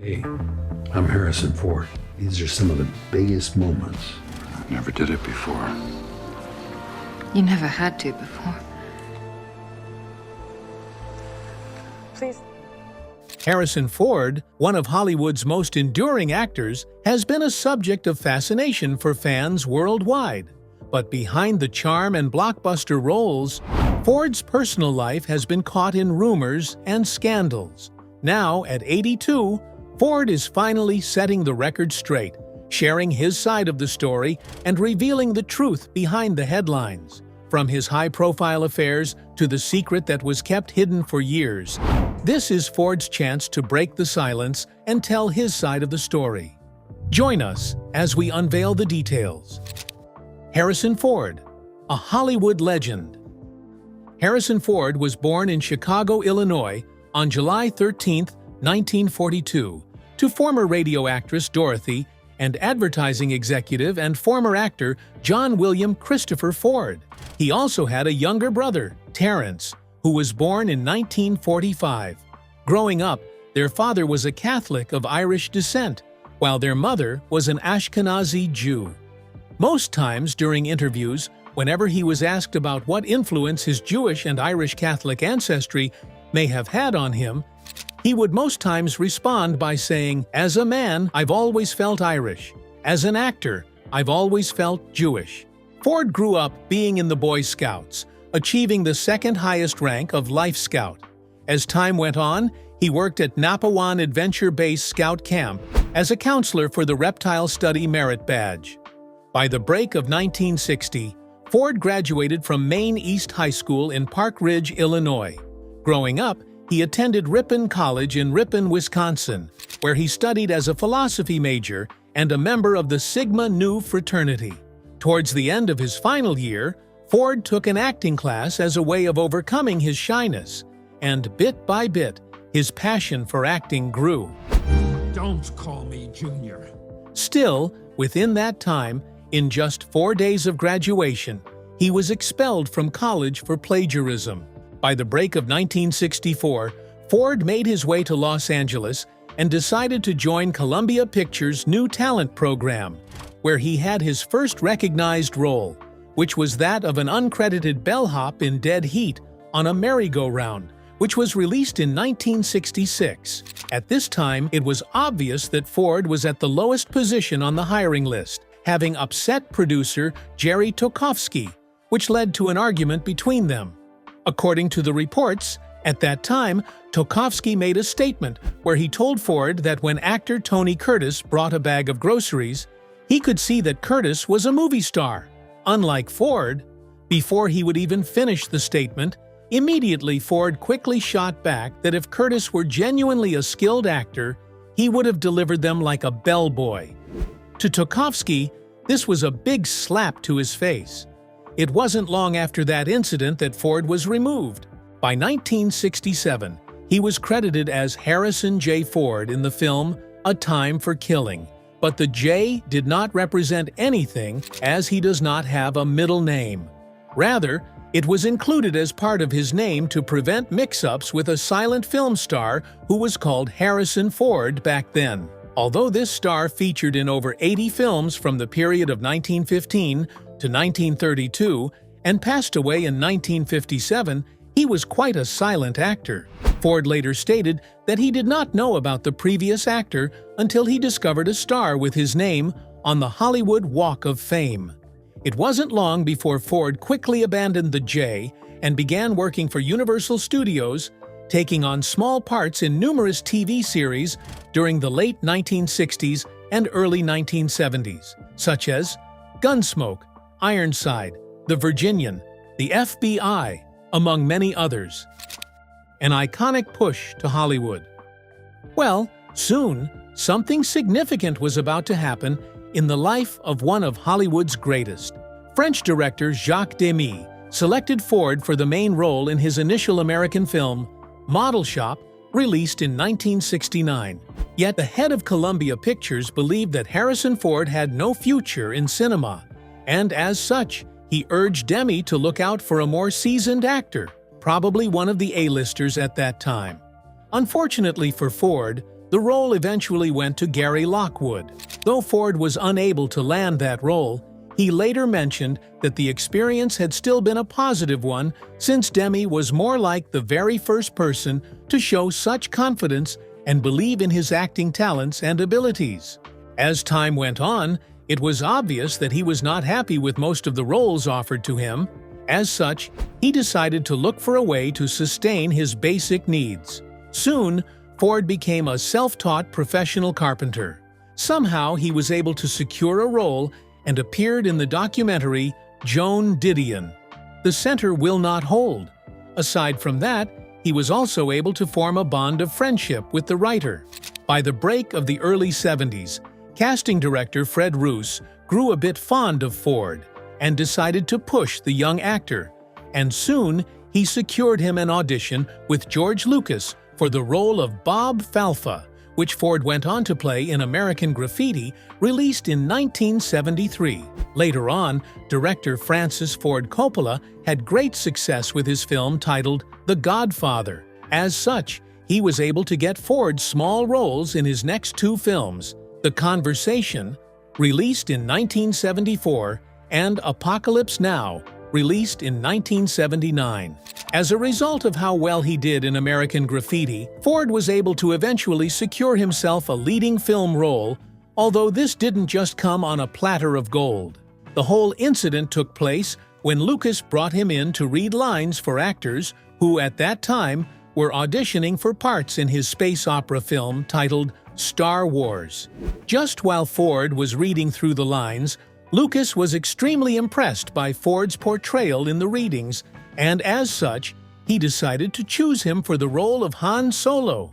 Hey, I'm Harrison Ford. These are some of the biggest moments. I never did it before. You never had to before. Please. Harrison Ford, one of Hollywood's most enduring actors, has been a subject of fascination for fans worldwide. But behind the charm and blockbuster roles, Ford's personal life has been caught in rumors and scandals. Now, at 82, Ford is finally setting the record straight, sharing his side of the story and revealing the truth behind the headlines. From his high-profile affairs to the secret that was kept hidden for years, this is Ford's chance to break the silence and tell his side of the story. Join us as we unveil the details. Harrison Ford, a Hollywood legend. Harrison Ford was born in Chicago, Illinois, on July 13, 1942, to former radio actress Dorothy and advertising executive and former actor John William Christopher Ford. He also had a younger brother, Terrence, who was born in 1945. Growing up, their father was a Catholic of Irish descent, while their mother was an Ashkenazi Jew. Most times during interviews, whenever he was asked about what influence his Jewish and Irish Catholic ancestry may have had on him, he would most times respond by saying, "As a man, I've always felt Irish. As an actor, I've always felt Jewish." Ford grew up being in the Boy Scouts, achieving the second highest rank of Life Scout. As time went on, he worked at Napawan Adventure Base Scout Camp as a counselor for the Reptile Study Merit Badge. By the break of 1960, Ford graduated from Maine East High School in Park Ridge, Illinois. Growing up, he attended Ripon College in Ripon, Wisconsin, where he studied as a philosophy major and a member of the Sigma Nu fraternity. Towards the end of his final year, Ford took an acting class as a way of overcoming his shyness, and bit by bit, his passion for acting grew. Don't call me Junior. Still, within that time, in just 4 days of graduation, he was expelled from college for plagiarism. By the break of 1964, Ford made his way to Los Angeles and decided to join Columbia Pictures' New Talent program, where he had his first recognized role, which was that of an uncredited bellhop in Dead Heat on a merry-go-round, which was released in 1966. At this time, it was obvious that Ford was at the lowest position on the hiring list, having upset producer Jerry Tokofsky, which led to an argument between them. According to the reports, at that time, Tokofsky made a statement where he told Ford that when actor Tony Curtis brought a bag of groceries, he could see that Curtis was a movie star. Unlike Ford, before he would even finish the statement, immediately Ford quickly shot back that if Curtis were genuinely a skilled actor, he would have delivered them like a bellboy. To Tokofsky, this was a big slap to his face. It wasn't long after that incident that Ford was removed. By 1967, he was credited as Harrison J. Ford in the film A Time for Killing, but the J did not represent anything as he does not have a middle name. Rather, it was included as part of his name to prevent mix-ups with a silent film star who was called Harrison Ford back then. Although this star featured in over 80 films from the period of 1915 to 1932 and passed away in 1957, he was quite a silent actor. Ford later stated that he did not know about the previous actor until he discovered a star with his name on the Hollywood Walk of Fame. It wasn't long before Ford quickly abandoned the J and began working for Universal Studios, taking on small parts in numerous TV series during the late 1960s and early 1970s, such as Gunsmoke, Ironside, The Virginian, The FBI, among many others. An iconic push to Hollywood. Well, soon, something significant was about to happen in the life of one of Hollywood's greatest. French director Jacques Demy selected Ford for the main role in his initial American film, Model Shop, released in 1969. Yet the head of Columbia Pictures believed that Harrison Ford had no future in cinema, and as such, he urged Demy to look out for a more seasoned actor, probably one of the A-listers at that time. Unfortunately for Ford, The role eventually went to Gary Lockwood. Though Ford was unable to land that role, he later mentioned that the experience had still been a positive one since Demi was more like the very first person to show such confidence and believe in his acting talents and abilities. As time went on, it was obvious that he was not happy with most of the roles offered to him. As such, he decided to look for a way to sustain his basic needs. Soon, Ford became a self-taught professional carpenter. Somehow, he was able to secure a role and appeared in the documentary Joan Didion, The Center Will Not Hold. Aside from that, he was also able to form a bond of friendship with the writer. By the break of the early 70s, casting director Fred Roos grew a bit fond of Ford and decided to push the young actor, and soon he secured him an audition with George Lucas for the role of Bob Falfa, which Ford went on to play in American Graffiti, released in 1973. Later on, director Francis Ford Coppola had great success with his film titled The Godfather. As such, he was able to get Ford small roles in his next two films, The Conversation, released in 1974, and Apocalypse Now, released in 1979. As a result of how well he did in American Graffiti, Ford was able to eventually secure himself a leading film role, although this didn't just come on a platter of gold. The whole incident took place when Lucas brought him in to read lines for actors who, at that time, were auditioning for parts in his space opera film titled Star Wars. Just while Ford was reading through the lines, Lucas was extremely impressed by Ford's portrayal in the readings, and as such, he decided to choose him for the role of Han Solo.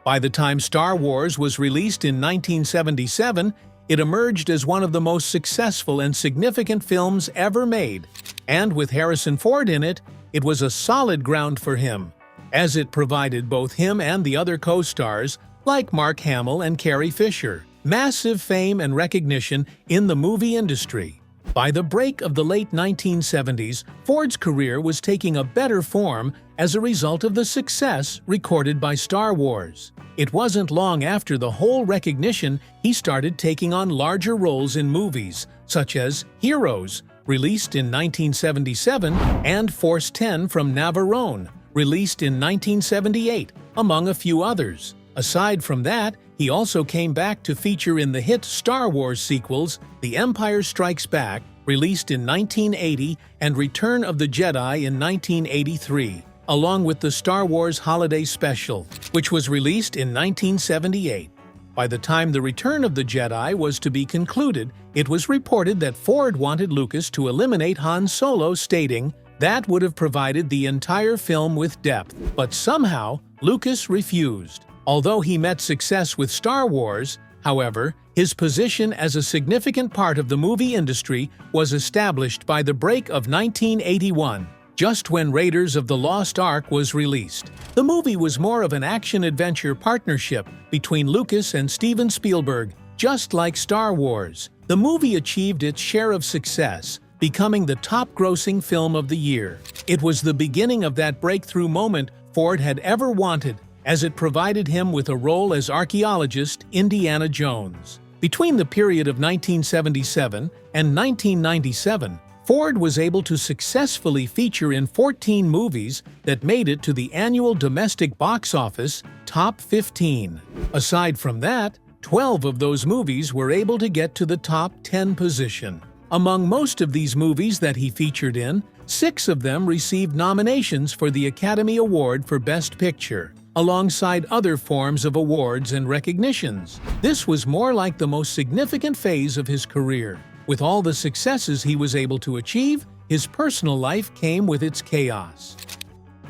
By the time Star Wars was released in 1977, it emerged as one of the most successful and significant films ever made, and with Harrison Ford in it, it was a solid ground for him, as it provided both him and the other co-stars, like Mark Hamill and Carrie Fisher, massive fame and recognition in the movie industry. By the break of the late 1970s, Ford's career was taking a better form as a result of the success recorded by Star Wars. It wasn't long after the whole recognition he started taking on larger roles in movies, such as Heroes, released in 1977, and Force 10 from Navarone, released in 1978, among a few others. Aside from that, he also came back to feature in the hit Star Wars sequels The Empire Strikes Back, released in 1980, and Return of the Jedi in 1983, along with the Star Wars Holiday Special, which was released in 1978. By the time The Return of the Jedi was to be concluded, it was reported that Ford wanted Lucas to eliminate Han Solo, stating, "That would have provided the entire film with depth," but somehow Lucas refused. Although he met success with Star Wars, however, his position as a significant part of the movie industry was established by the break of 1981, just when Raiders of the Lost Ark was released. The movie was more of an action-adventure partnership between Lucas and Steven Spielberg, just like Star Wars. The movie achieved its share of success, becoming the top-grossing film of the year. It was the beginning of that breakthrough moment Ford had ever wanted, as it provided him with a role as archaeologist Indiana Jones. Between the period of 1977 and 1997, Ford was able to successfully feature in 14 movies that made it to the annual domestic box office top 15. Aside from that, 12 of those movies were able to get to the top 10 position. Among most of these movies that he featured in, 6 of them received nominations for the Academy Award for Best Picture, alongside other forms of awards and recognitions. This was more like the most significant phase of his career. With all the successes he was able to achieve, his personal life came with its chaos.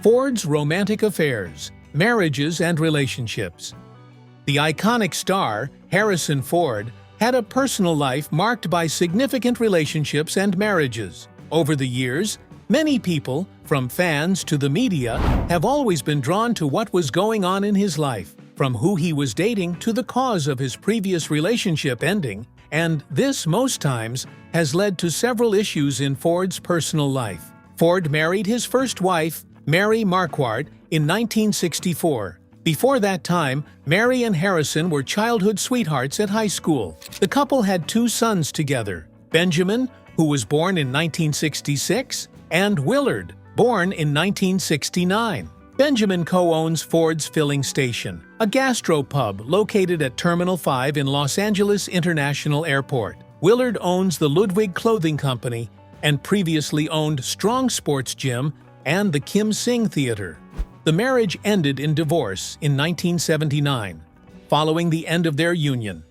Ford's romantic affairs, marriages, and relationships. The iconic star, Harrison Ford, had a personal life marked by significant relationships and marriages. Over the years, many people, from fans to the media, have always been drawn to what was going on in his life, from who he was dating to the cause of his previous relationship ending, and this, most times, has led to several issues in Ford's personal life. Ford married his first wife, Mary Marquardt, in 1964, Before that time, Mary and Harrison were childhood sweethearts at high school. The couple had 2 sons together, Benjamin, who was born in 1966, and Willard, born in 1969. Benjamin co-owns Ford's Filling Station, a gastropub located at Terminal 5 in Los Angeles International Airport. Willard owns the Ludwig Clothing Company and previously owned Strong Sports Gym and the Kim Sing Theater. The marriage ended in divorce in 1979, following the end of their union.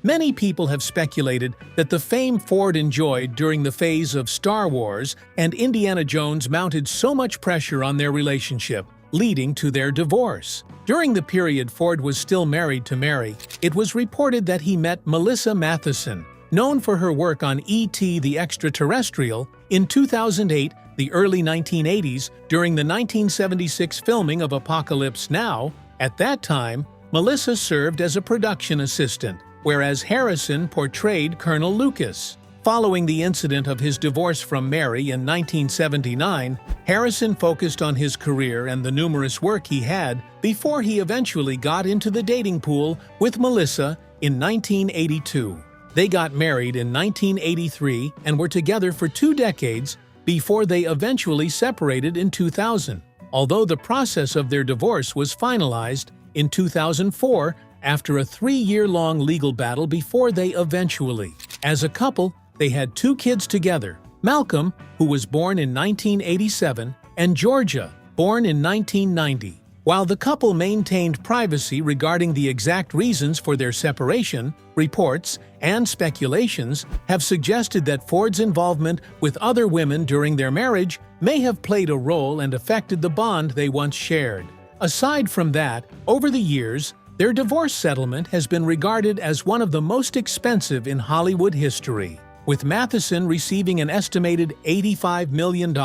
Many people have speculated that the fame Ford enjoyed during the phase of Star Wars and Indiana Jones mounted so much pressure on their relationship, leading to their divorce. During the period Ford was still married to Mary, it was reported that he met Melissa Matheson, known for her work on E.T. the Extraterrestrial, in 2008, the early 1980s, during the 1976 filming of Apocalypse Now. At that time, Melissa served as a production assistant, whereas Harrison portrayed Colonel Lucas. Following the incident of his divorce from Mary in 1979, Harrison focused on his career and the numerous work he had before he eventually got into the dating pool with Melissa in 1982. They got married in 1983 and were together for 2 decades before they eventually separated in 2000, although the process of their divorce was finalized in 2004 after a 3-year-long legal battle before they eventually. As a couple, they had 2 kids together, Malcolm, who was born in 1987, and Georgia, born in 1990. While the couple maintained privacy regarding the exact reasons for their separation, reports and speculations have suggested that Ford's involvement with other women during their marriage may have played a role and affected the bond they once shared. Aside from that, over the years, their divorce settlement has been regarded as one of the most expensive in Hollywood history, with Matheson receiving an estimated $85 million,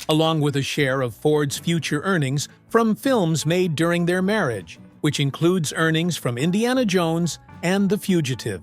along with a share of Ford's future earnings from films made during their marriage, which includes earnings from Indiana Jones and The Fugitive.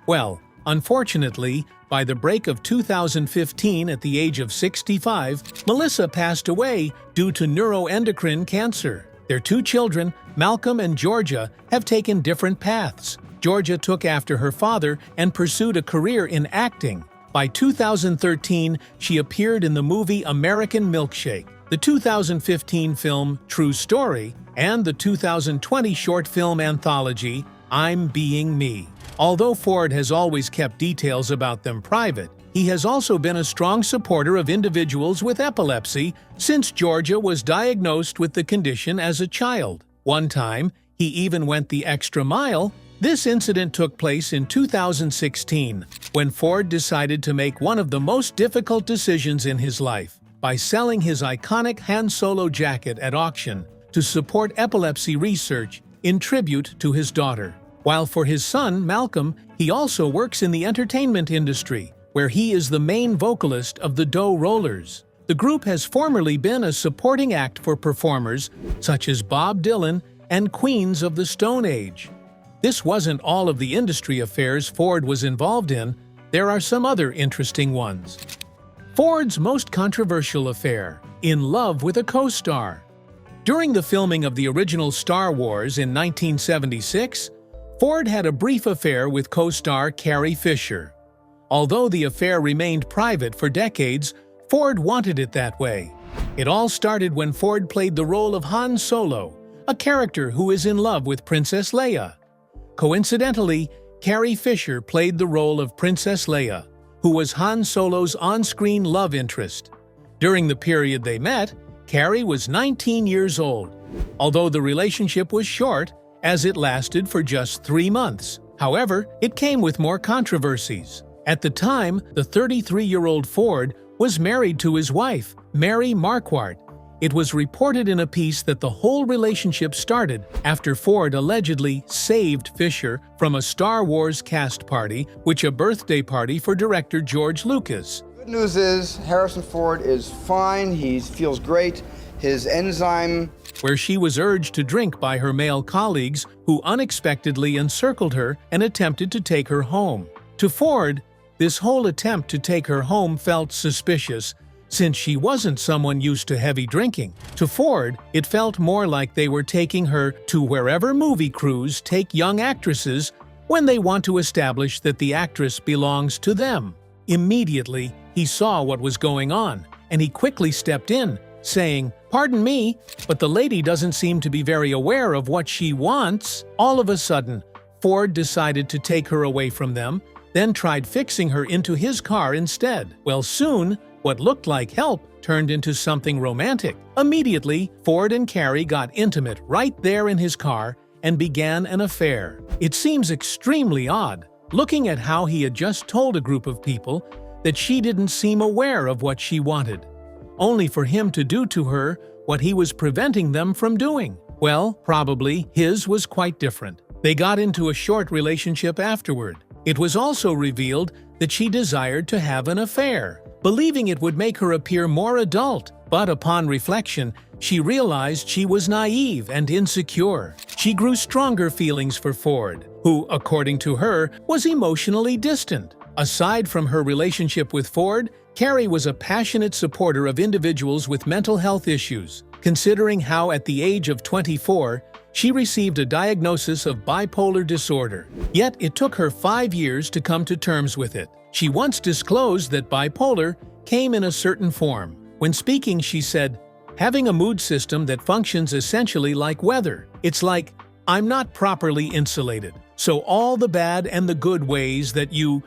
Well, unfortunately, by the break of 2015 at the age of 65, Melissa passed away due to neuroendocrine cancer. Their 2 children, Malcolm and Georgia, have taken different paths. Georgia took after her father and pursued a career in acting. By 2013, she appeared in the movie American Milkshake, the 2015 film True Story, and the 2020 short film anthology I'm Being Me. Although Ford has always kept details about them private, he has also been a strong supporter of individuals with epilepsy since Georgia was diagnosed with the condition as a child. One time, he even went the extra mile. This incident took place in 2016, when Ford decided to make one of the most difficult decisions in his life by selling his iconic Han Solo jacket at auction to support epilepsy research in tribute to his daughter. While for his son, Malcolm, he also works in the entertainment industry, where he is the main vocalist of the Doe Rollers. The group has formerly been a supporting act for performers such as Bob Dylan and Queens of the Stone Age. This wasn't all of the industry affairs Ford was involved in. There are some other interesting ones. Ford's most controversial affair, in love with a co-star. During the filming of the original Star Wars in 1976, Ford had a brief affair with co-star Carrie Fisher. Although the affair remained private for decades, Ford wanted it that way. It all started when Ford played the role of Han Solo, a character who is in love with Princess Leia. Coincidentally, Carrie Fisher played the role of Princess Leia, who was Han Solo's on-screen love interest. During the period they met, Carrie was 19 years old, although the relationship was short, as it lasted for just 3 months. However, it came with more controversies. At the time, the 33-year-old Ford was married to his wife, Mary Marquardt. It was reported in a piece that the whole relationship started after Ford allegedly saved Fisher from a Star Wars cast party, which a birthday party for director George Lucas. Good news is Harrison Ford is fine. He feels great. His enzyme... Where she was urged to drink by her male colleagues who unexpectedly encircled her and attempted to take her home. To Ford, this whole attempt to take her home felt suspicious since she wasn't someone used to heavy drinking. To Ford, it felt more like they were taking her to wherever movie crews take young actresses when they want to establish that the actress belongs to them. Immediately, he saw what was going on, and he quickly stepped in, saying, "Pardon me, but the lady doesn't seem to be very aware of what she wants." All of a sudden, Ford decided to take her away from them, then tried fixing her into his car instead. Well, soon, what looked like help turned into something romantic. Immediately, Ford and Carrie got intimate right there in his car and began an affair. It seems extremely odd, looking at how he had just told a group of people that she didn't seem aware of what she wanted, only for him to do to her what he was preventing them from doing. Well, probably his was quite different. They got into a short relationship afterward. It was also revealed that she desired to have an affair, believing it would make her appear more adult, but upon reflection, she realized she was naive and insecure. She grew stronger feelings for Ford, who, according to her, was emotionally distant. Aside from her relationship with Ford, Carrie was a passionate supporter of individuals with mental health issues, considering how at the age of 24, she received a diagnosis of bipolar disorder. Yet it took her 5 years to come to terms with it. She once disclosed that bipolar came in a certain form. When speaking, she said, "Having a mood system that functions essentially like weather. It's like, I'm not properly insulated. So all the bad and the good ways that you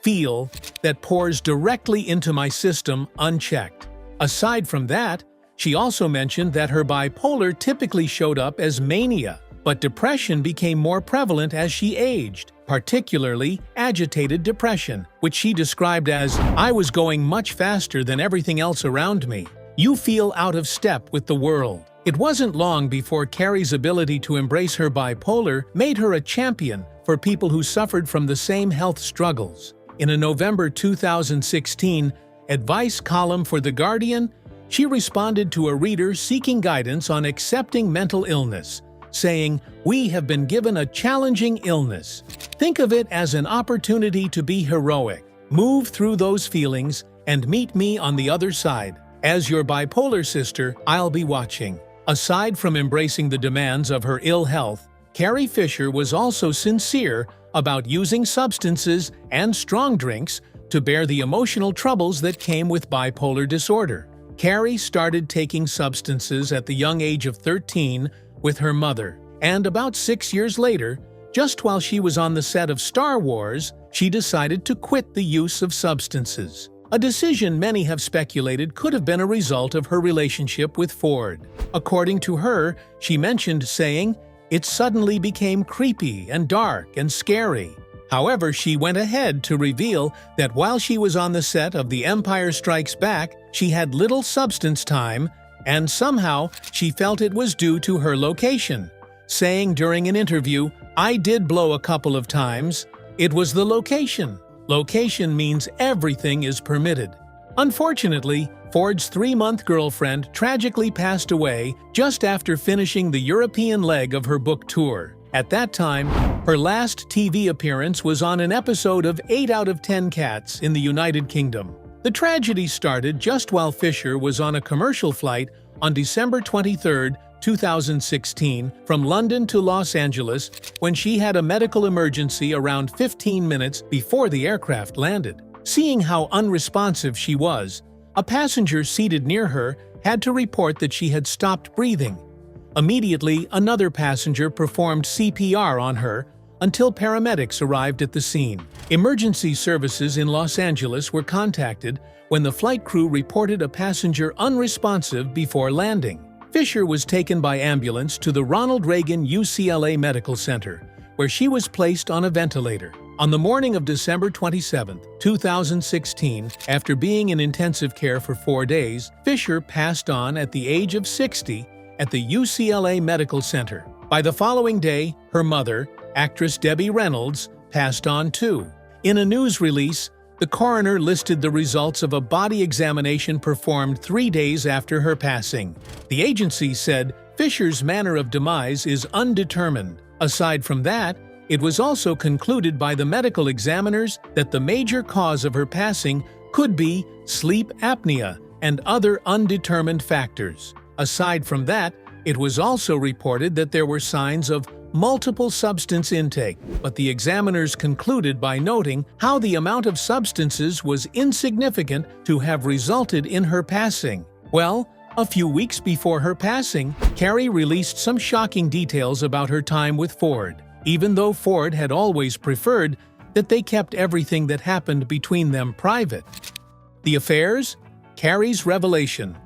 feel, that pours directly into my system unchecked." Aside from that, she also mentioned that her bipolar typically showed up as mania, but depression became more prevalent as she aged, particularly agitated depression, which she described as, "I was going much faster than everything else around me. You feel out of step with the world." It wasn't long before Carrie's ability to embrace her bipolar made her a champion for people who suffered from the same health struggles. In a November 2016 advice column for The Guardian, she responded to a reader seeking guidance on accepting mental illness, saying, "We have been given a challenging illness. Think of it as an opportunity to be heroic. Move through those feelings and meet me on the other side. As your bipolar sister, I'll be watching." Aside from embracing the demands of her ill health, Carrie Fisher was also sincere about using substances and strong drinks to bear the emotional troubles that came with bipolar disorder. Carrie started taking substances at the young age of 13 with her mother, and about 6 years later, just while she was on the set of Star Wars, she decided to quit the use of substances. A decision many have speculated could have been a result of her relationship with Ford. According to her, she mentioned saying, "It suddenly became creepy and dark and scary." However, she went ahead to reveal that while she was on the set of The Empire Strikes Back, she had little substance time, and somehow she felt it was due to her location, saying during an interview, "I did blow a couple of times. It was the location. Location means everything is permitted." Unfortunately, Ford's 3-month girlfriend tragically passed away just after finishing the European leg of her book tour. At that time, her last TV appearance was on an episode of 8 out of 10 Cats in the United Kingdom. The tragedy started just while Fisher was on a commercial flight on December 23, 2016, from London to Los Angeles when she had a medical emergency around 15 minutes before the aircraft landed. Seeing how unresponsive she was, a passenger seated near her had to report that she had stopped breathing. Immediately, another passenger performed CPR on her until paramedics arrived at the scene. Emergency services in Los Angeles were contacted when the flight crew reported a passenger unresponsive before landing. Fisher was taken by ambulance to the Ronald Reagan UCLA Medical Center, where she was placed on a ventilator. On the morning of December 27, 2016, after being in intensive care for 4 days, Fisher passed on at the age of 60 at the UCLA Medical Center. By the following day, her mother, actress Debbie Reynolds, passed on too. In a news release, the coroner listed the results of a body examination performed 3 days after her passing. The agency said Fisher's manner of demise is undetermined. Aside from that, it was also concluded by the medical examiners that the major cause of her passing could be sleep apnea, and other undetermined factors. Aside from that, it was also reported that there were signs of multiple substance intake, but the examiners concluded by noting how the amount of substances was insignificant to have resulted in her passing. Well, a few weeks before her passing, Carrie released some shocking details about her time with Ford, even though Ford had always preferred that they kept everything that happened between them private. The affairs? Carrie's revelation.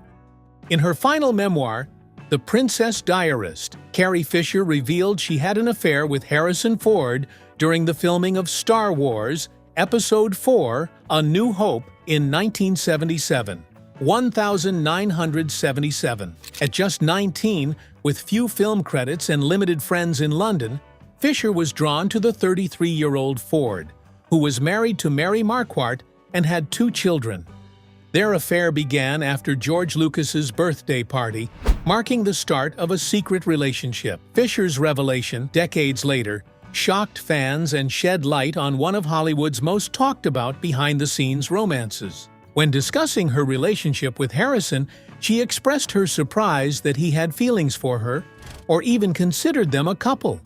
In her final memoir, The Princess Diarist, Carrie Fisher revealed she had an affair with Harrison Ford during the filming of Star Wars Episode IV, A New Hope, in 1977. 1977. At just 19, with few film credits and limited friends in London, Fisher was drawn to the 33-year-old Ford, who was married to Mary Marquardt and had 2 children. Their affair began after George Lucas's birthday party, marking the start of a secret relationship. Fisher's revelation, decades later, shocked fans and shed light on one of Hollywood's most talked-about behind-the-scenes romances. When discussing her relationship with Harrison, she expressed her surprise that he had feelings for her, or even considered them a couple,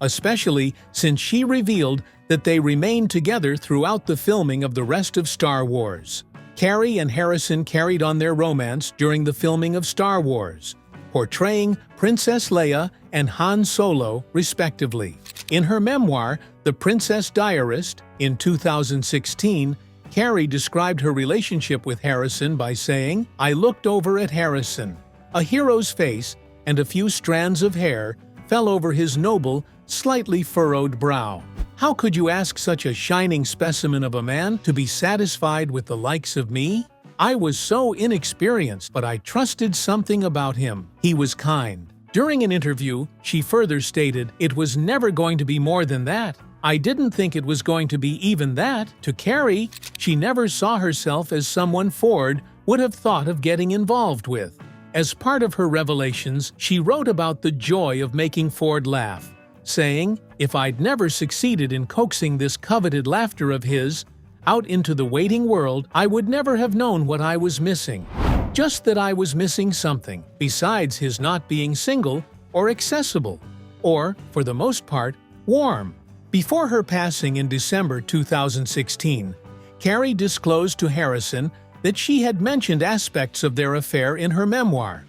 especially since she revealed that they remained together throughout the filming of the rest of Star Wars. Carrie and Harrison carried on their romance during the filming of Star Wars, portraying Princess Leia and Han Solo, respectively. In her memoir, The Princess Diarist, in 2016, Carrie described her relationship with Harrison by saying, "I looked over at Harrison. A hero's face and a few strands of hair fell over his noble, slightly furrowed brow. How could you ask such a shining specimen of a man to be satisfied with the likes of me? I was so inexperienced, but I trusted something about him. He was kind." During an interview, she further stated, "It was never going to be more than that. I didn't think it was going to be even that." To Carrie, she never saw herself as someone Ford would have thought of getting involved with. As part of her revelations, she wrote about the joy of making Ford laugh, saying, "If I'd never succeeded in coaxing this coveted laughter of his out into the waiting world, I would never have known what I was missing. Just that I was missing something, besides his not being single or accessible, or, for the most part, warm." Before her passing in December 2016, Carrie disclosed to Harrison that she had mentioned aspects of their affair in her memoir.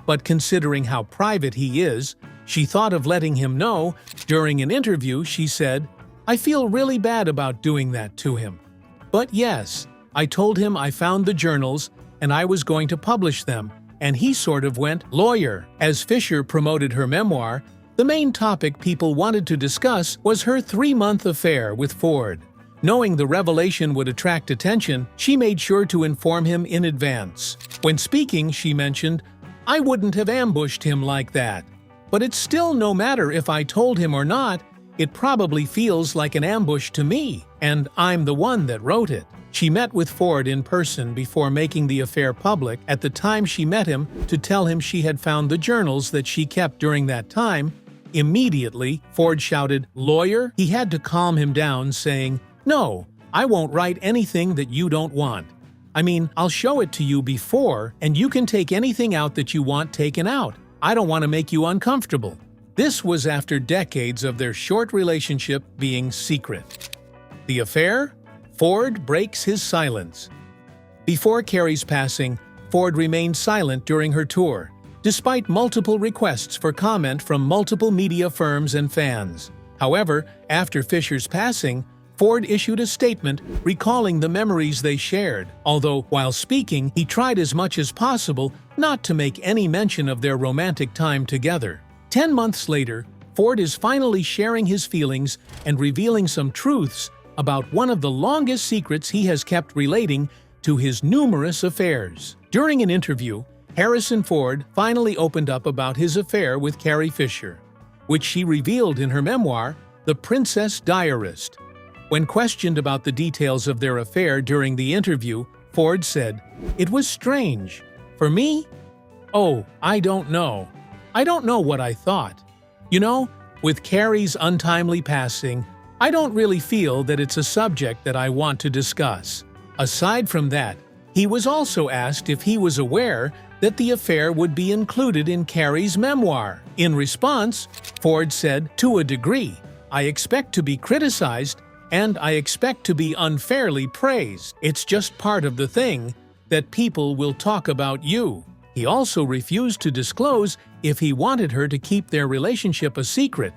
But considering how private he is, she thought of letting him know. During an interview, she said, "I feel really bad about doing that to him. But yes, I told him I found the journals and I was going to publish them, and he sort of went, lawyer." As Fisher promoted her memoir, the main topic people wanted to discuss was her 3-month affair with Ford. Knowing the revelation would attract attention, she made sure to inform him in advance. When speaking, she mentioned, "I wouldn't have ambushed him like that. But it's still, no matter if I told him or not, it probably feels like an ambush to me, and I'm the one that wrote it." She met with Ford in person before making the affair public. At the time she met him to tell him she had found the journals that she kept during that time, immediately, Ford shouted, "Lawyer?" He had to calm him down, saying, "No, I won't write anything that you don't want. I mean, I'll show it to you before, and you can take anything out that you want taken out. I don't want to make you uncomfortable." This was after decades of their short relationship being secret. The affair? Ford breaks his silence. Before Carrie's passing, Ford remained silent during her tour, despite multiple requests for comment from multiple media firms and fans. However, after Fisher's passing, Ford issued a statement recalling the memories they shared, although while speaking, he tried as much as possible not to make any mention of their romantic time together. 10 months later, Ford is finally sharing his feelings and revealing some truths about one of the longest secrets he has kept relating to his numerous affairs. During an interview, Harrison Ford finally opened up about his affair with Carrie Fisher, which she revealed in her memoir, The Princess Diarist. When questioned about the details of their affair during the interview, Ford said, "It was strange. For me? Oh, I don't know. I don't know what I thought. You know, with Carrie's untimely passing, I don't really feel that it's a subject that I want to discuss. Aside from that, He was also asked if he was aware that the affair would be included in Carrie's memoir. In response, Ford said, "To a degree, I expect to be criticized and I expect to be unfairly praised. It's just part of the thing that people will talk about you." He also refused to disclose if he wanted her to keep their relationship a secret,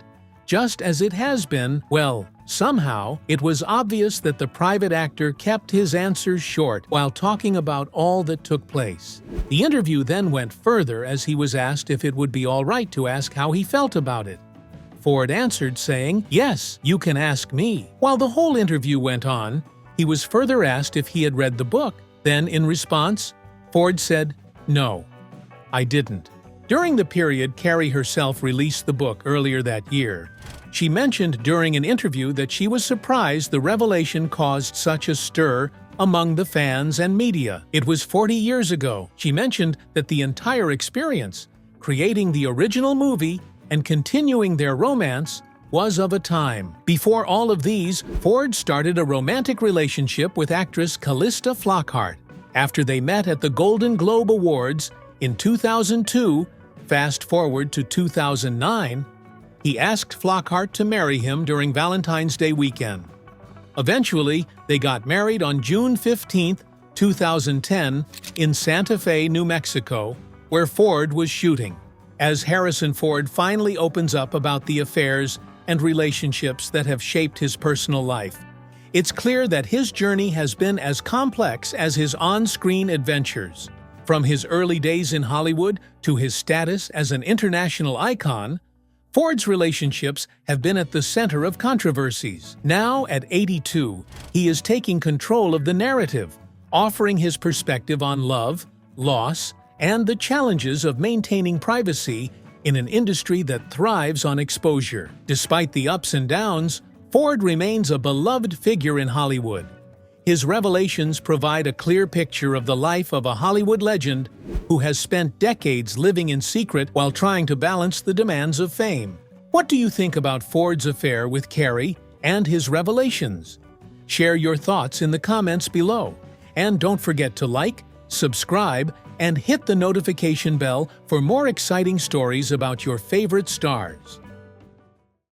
just as it has been. Well, somehow, it was obvious that the private actor kept his answers short while talking about all that took place. The interview then went further as he was asked if it would be all right to ask how he felt about it. Ford answered saying, "Yes, you can ask me." While the whole interview went on, he was further asked if he had read the book. Then, in response, Ford said, "No, I didn't." During the period Carrie herself released the book earlier that year, she mentioned during an interview that she was surprised the revelation caused such a stir among the fans and media. It was 40 years ago. She mentioned that the entire experience, creating the original movie and continuing their romance, was of a time. Before all of these, Ford started a romantic relationship with actress Callista Flockhart. After they met at the Golden Globe Awards in 2002, fast forward to 2009, he asked Flockhart to marry him during Valentine's Day weekend. Eventually, they got married on June 15, 2010, in Santa Fe, New Mexico, where Ford was shooting. As Harrison Ford finally opens up about the affairs and relationships that have shaped his personal life, it's clear that his journey has been as complex as his on-screen adventures. From his early days in Hollywood to his status as an international icon, Ford's relationships have been at the center of controversies. Now, at 82, he is taking control of the narrative, offering his perspective on love, loss, and the challenges of maintaining privacy in an industry that thrives on exposure. Despite the ups and downs, Ford remains a beloved figure in Hollywood. His revelations provide a clear picture of the life of a Hollywood legend who has spent decades living in secret while trying to balance the demands of fame. What do you think about Ford's affair with Carrie and his revelations? Share your thoughts in the comments below. And don't forget to like, subscribe, and hit the notification bell for more exciting stories about your favorite stars.